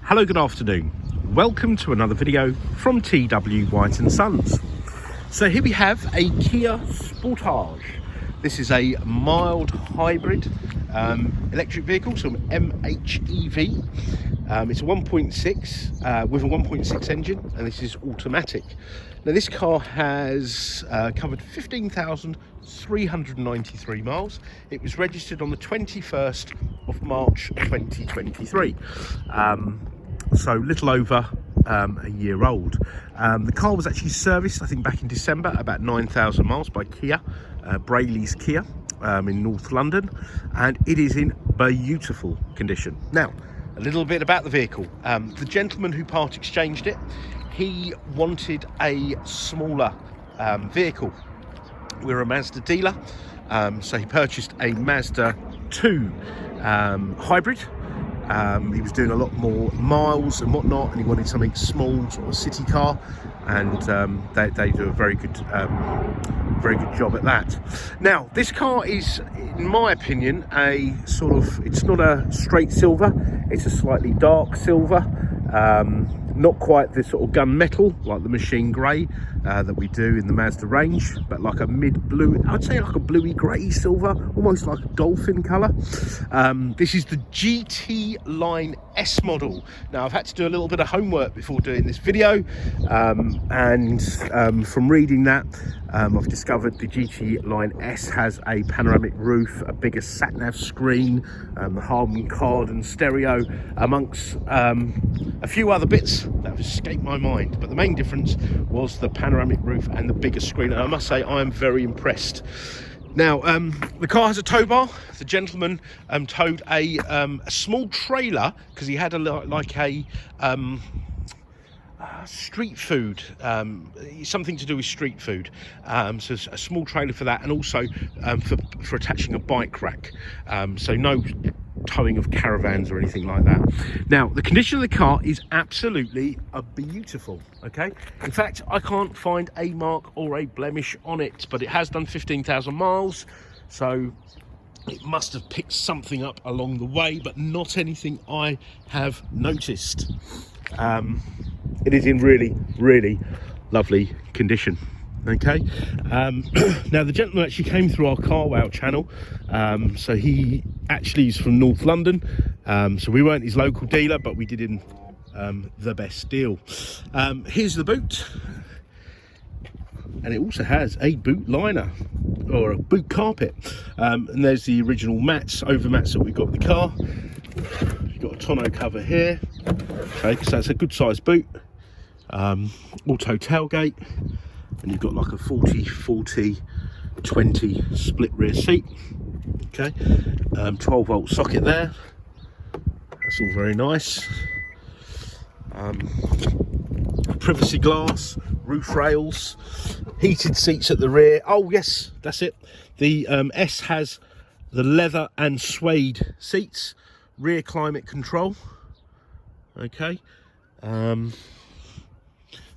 Hello, good afternoon. Welcome to another video from TW White & Sons. So here we have a Kia Sportage. This is a mild hybrid electric vehicle, so an MHEV. It's a 1.6 with a 1.6 engine, and this is automatic. Now this car has covered 15,393 miles. It was registered on the 21st of March 2023. So little over a year old. The car was actually serviced, I think, back in December, about 9,000 miles by Kia, Brayley's Kia in North London, and it is in beautiful condition. Now, a little bit about the vehicle. The gentleman who part exchanged it, he wanted a smaller vehicle. We're a Mazda dealer, so he purchased a Mazda 2 hybrid. He was doing a lot more miles and whatnot, and he wanted something small, sort of city car, and they do a very good job at that. Now, this car is, in my opinion, a sort of, it's not a straight silver, it's a slightly dark silver, not quite the sort of gunmetal like the machine grey that we do in the Mazda range, but like a mid-blue, I'd say like a bluey grey silver, almost like a dolphin colour. This is the GT Line S model. Now, I've had to do a little bit of homework before doing this video, and from reading that, I've discovered the GT Line S has a panoramic roof, a bigger sat-nav screen, the Harman Kardon stereo, amongst a few other bits that have escaped my mind, but the main difference was the panoramic roof and the bigger screen, and I must say I am very impressed. Now, the car has a tow bar. The gentleman towed a small trailer because he had a street food, something to do with street food, so a small trailer for that, and also for attaching a bike rack, so no towing of caravans or anything like that. Now, the condition of the car is absolutely beautiful. Okay, in fact, I can't find a mark or a blemish on it, but it has done 15,000 miles, so it must have picked something up along the way, but not anything I have noticed. It is in really lovely condition. Okay, now the gentleman actually came through our Car Wow channel, so he actually is from North London, so we weren't his local dealer, but we did him the best deal. Here's the boot, and it also has a boot liner or a boot carpet, and there's the original mats, over mats that we've got with the car. You've got a tonneau cover here, okay, so that's a good sized boot. Auto tailgate, and you've got like a 40-40-20 split rear seat. Okay, 12 volt socket there, that's all very nice. Privacy glass, roof rails, heated seats at the rear. Oh yes, that's it, the S has the leather and suede seats, rear climate control. Okay,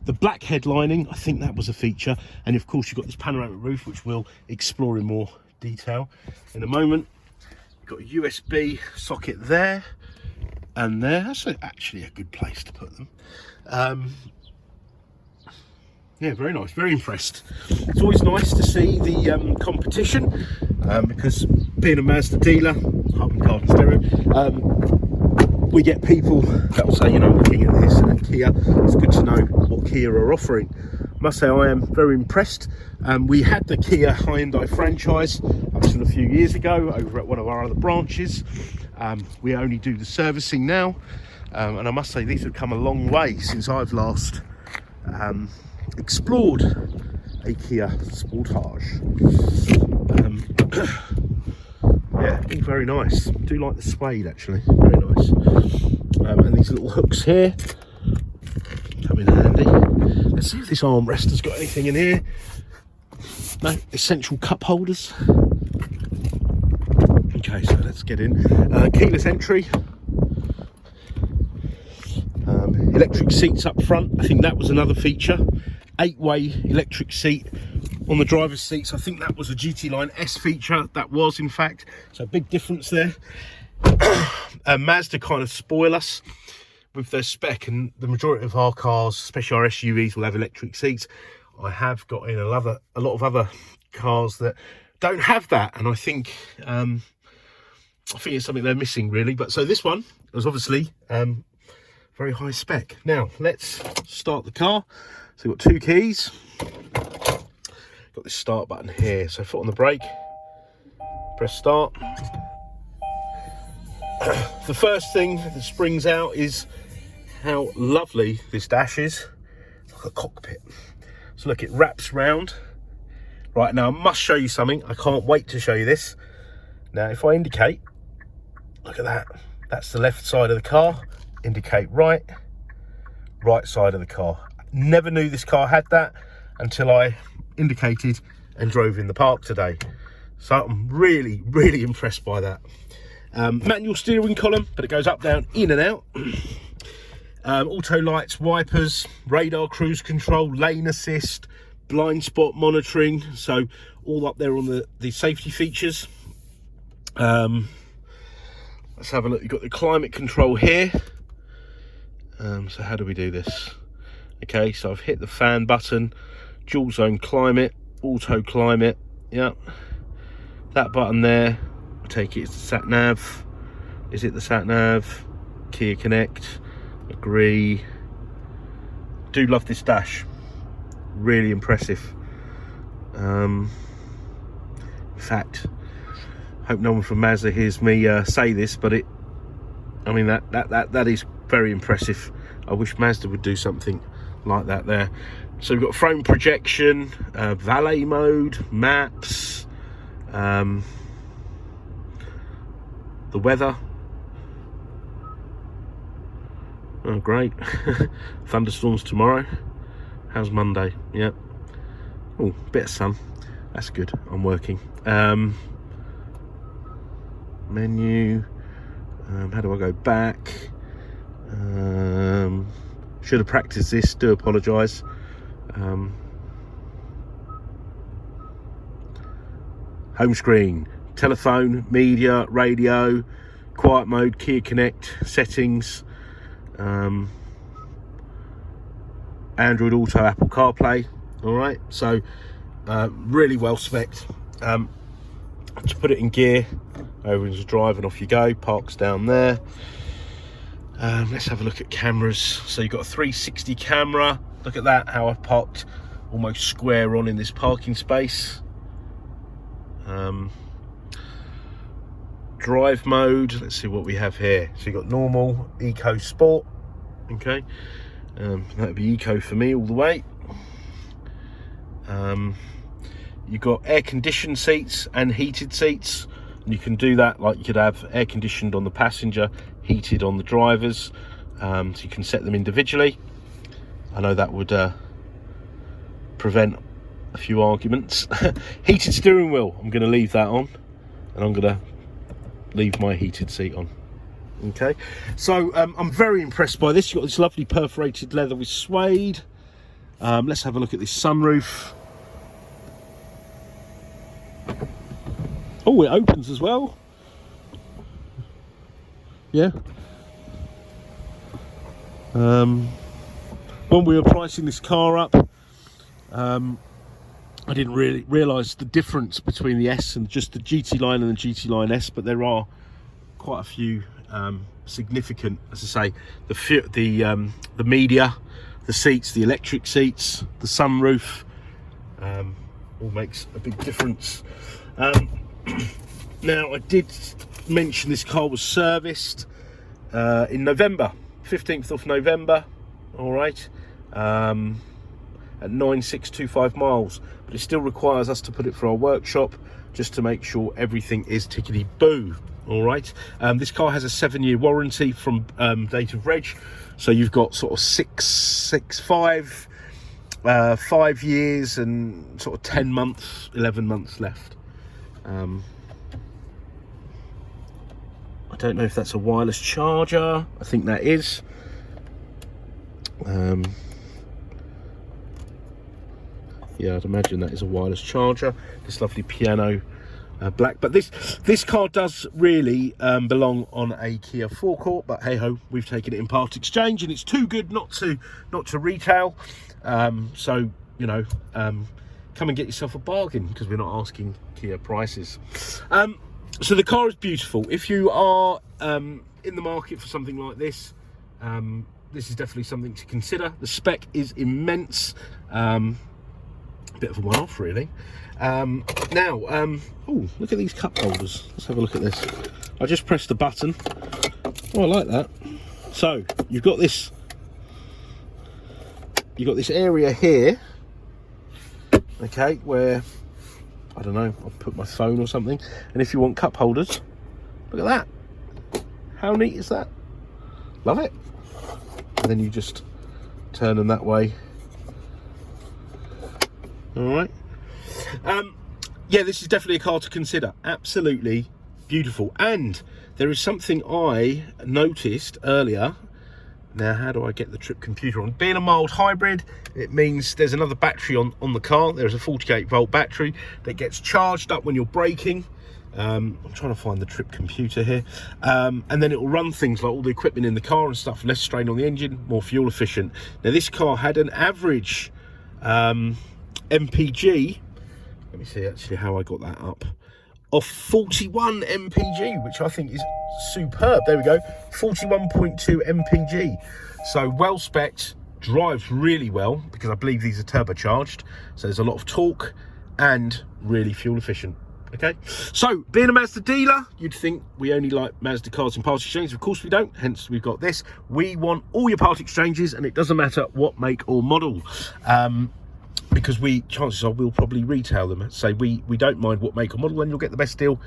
the black headlining, I think that was a feature, and of course you've got this panoramic roof, which we'll explore in more detail in a moment. You've got a USB socket there and there. That's actually a good place to put them. Yeah, very nice, very impressed. It's always nice to see the competition, because being a Mazda dealer, Harman Kardon stereo, we get people that will say, you know, looking at this and at Kia, it's good to know what Kia are offering. I must say I am very impressed. We had the Kia Hyundai franchise up until a few years ago over at one of our other branches. We only do the servicing now, and I must say these have come a long way since I've last explored a Kia Sportage. Yeah, all very nice. I do like the suede actually, very nice. And these little hooks here come in handy. Let's see if this armrest has got anything in here. No, essential cup holders. Okay, so let's get in. Keyless entry. Electric seats up front, I think that was another feature. 8-way electric seat on the driver's seats. I think that was a GT Line S feature. That was, in fact, so big difference there. Mazda kind of spoil us with their spec, and the majority of our cars, especially our SUVs, will have electric seats. I have got in a lot of other cars that don't have that, and I think it's something they're missing, really. But so this one was obviously very high spec. Now let's start the car. So we've got 2 keys, got this start button here, so foot on the brake, press start. The first thing that springs out is how lovely this dash is. It's like a cockpit. So look, it wraps round. Right, now I must show you something. I can't wait to show you this. Now if I indicate, look at that. That's the left side of the car. Indicate right side of the car. Never knew this car had that until I indicated and drove in the park today. So I'm really, really impressed by that. Manual steering column, but it goes up, down, in and out. Auto lights, wipers, radar, cruise control, lane assist, blind spot monitoring, so all up there on the safety features. Let's have a look. You've got the climate control here. So how do we do this? Okay, so I've hit the fan button, dual zone climate, auto climate. Yeah, that button there, I take it it's the sat nav. Is it the sat nav? Kia Connect, agree. Do love this dash, really impressive. In fact, hope no one from Mazda hears me say this, but I mean that is very impressive. I wish Mazda would do something like that there. So we've got frame projection, valet mode, maps, the weather. Oh great. Thunderstorms tomorrow. How's Monday? Yeah. Oh, bit of sun, that's good. I'm working. Menu, how do I go back? Should have practiced this, do apologise. Home screen, telephone, media, radio, quiet mode, Kia Connect, settings, Android Auto, Apple CarPlay. All right, so really well spec'd. To put it in gear, over into drive and off you go. Parks down there. Let's have a look at cameras. So you've got a 360 camera. Look at that, how I've parked almost square on in this parking space. Drive mode, let's see what we have here. So you've got normal, eco, sport. Okay, that would be eco for me all the way. You've got air conditioned seats and heated seats, and you can do that like you could have air conditioned on the passenger, heated on the drivers. So you can set them individually. I know that would prevent a few arguments. Heated steering wheel, I'm going to leave that on, and I'm going to leave my heated seat on. Okay, so I'm very impressed by this. You've got this lovely perforated leather with suede. Let's have a look at this sunroof. Oh, it opens as well. Yeah. When we were pricing this car up, I didn't really realise the difference between the S and just the GT line and the GT line S, but there are quite a few significant, as I say, the media, the seats, the electric seats, the sunroof, all makes a big difference. Now, I did mention this car was serviced in November, 15th of November, all right, at 9,625 miles, but it still requires us to put it through our workshop just to make sure everything is tickety-boo. All right, this car has a 7-year warranty from date of reg, so you've got sort of 5 years and sort of 10 months, 11 months left. I don't know if that's a wireless charger. I think that is. Yeah, I'd imagine that is a wireless charger. This lovely piano black. But this car does really belong on a Kia forecourt, but hey ho, we've taken it in part exchange, and it's too good not to retail. So you know, come and get yourself a bargain, because we're not asking Kia prices. So the car is beautiful. If you are in the market for something like this, this is definitely something to consider. The spec is immense. Bit of a one-off, really. Now, oh, look at these cup holders. Let's have a look at this. I just pressed the button. Oh, I like that. So you've got this area here, okay, where, I don't know, I'll put my phone or something. And if you want cup holders, look at that. How neat is that? Love it. And then you just turn them that way. All right. Yeah, this is definitely a car to consider. Absolutely beautiful. And there is something I noticed earlier. Now, how do I get the trip computer on? Being a mild hybrid, it means there's another battery on the car. There's a 48-volt battery that gets charged up when you're braking. I'm trying to find the trip computer here. And then it will run things like all the equipment in the car and stuff, less strain on the engine, more fuel efficient. Now, this car had an average MPG, let me see actually how I got that up, of 41 MPG, which I think is superb. There we go, 41.2 MPG. So well spec'd, drives really well, because I believe these are turbocharged, so there's a lot of torque and really fuel efficient. Okay, so being a Mazda dealer, you'd think we only like Mazda cars in part exchange. Of course we don't, hence we've got this. We want all your part exchanges, and it doesn't matter what make or model. Because chances are we'll probably retail them. Say we don't mind what make or model, and you'll get the best deal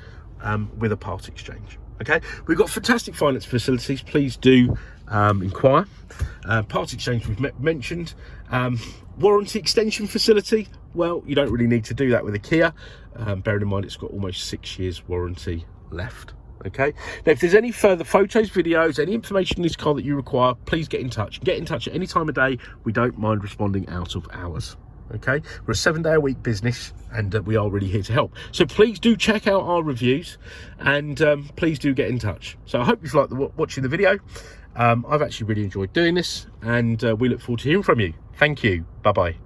with a part exchange. Okay, we've got fantastic finance facilities. Please do inquire. Part exchange we've mentioned. Warranty extension facility, well, you don't really need to do that with a Kia. Bearing in mind it's got almost 6 years warranty left. Okay, now if there's any further photos, videos, any information in this car that you require, please get in touch. Get in touch at any time of day. We don't mind responding out of hours. Okay, we're a 7-day-a-week business, and we are really here to help. So please do check out our reviews, and please do get in touch. So I hope you've liked watching the video. I've actually really enjoyed doing this, and we look forward to hearing from you. Thank you. Bye bye.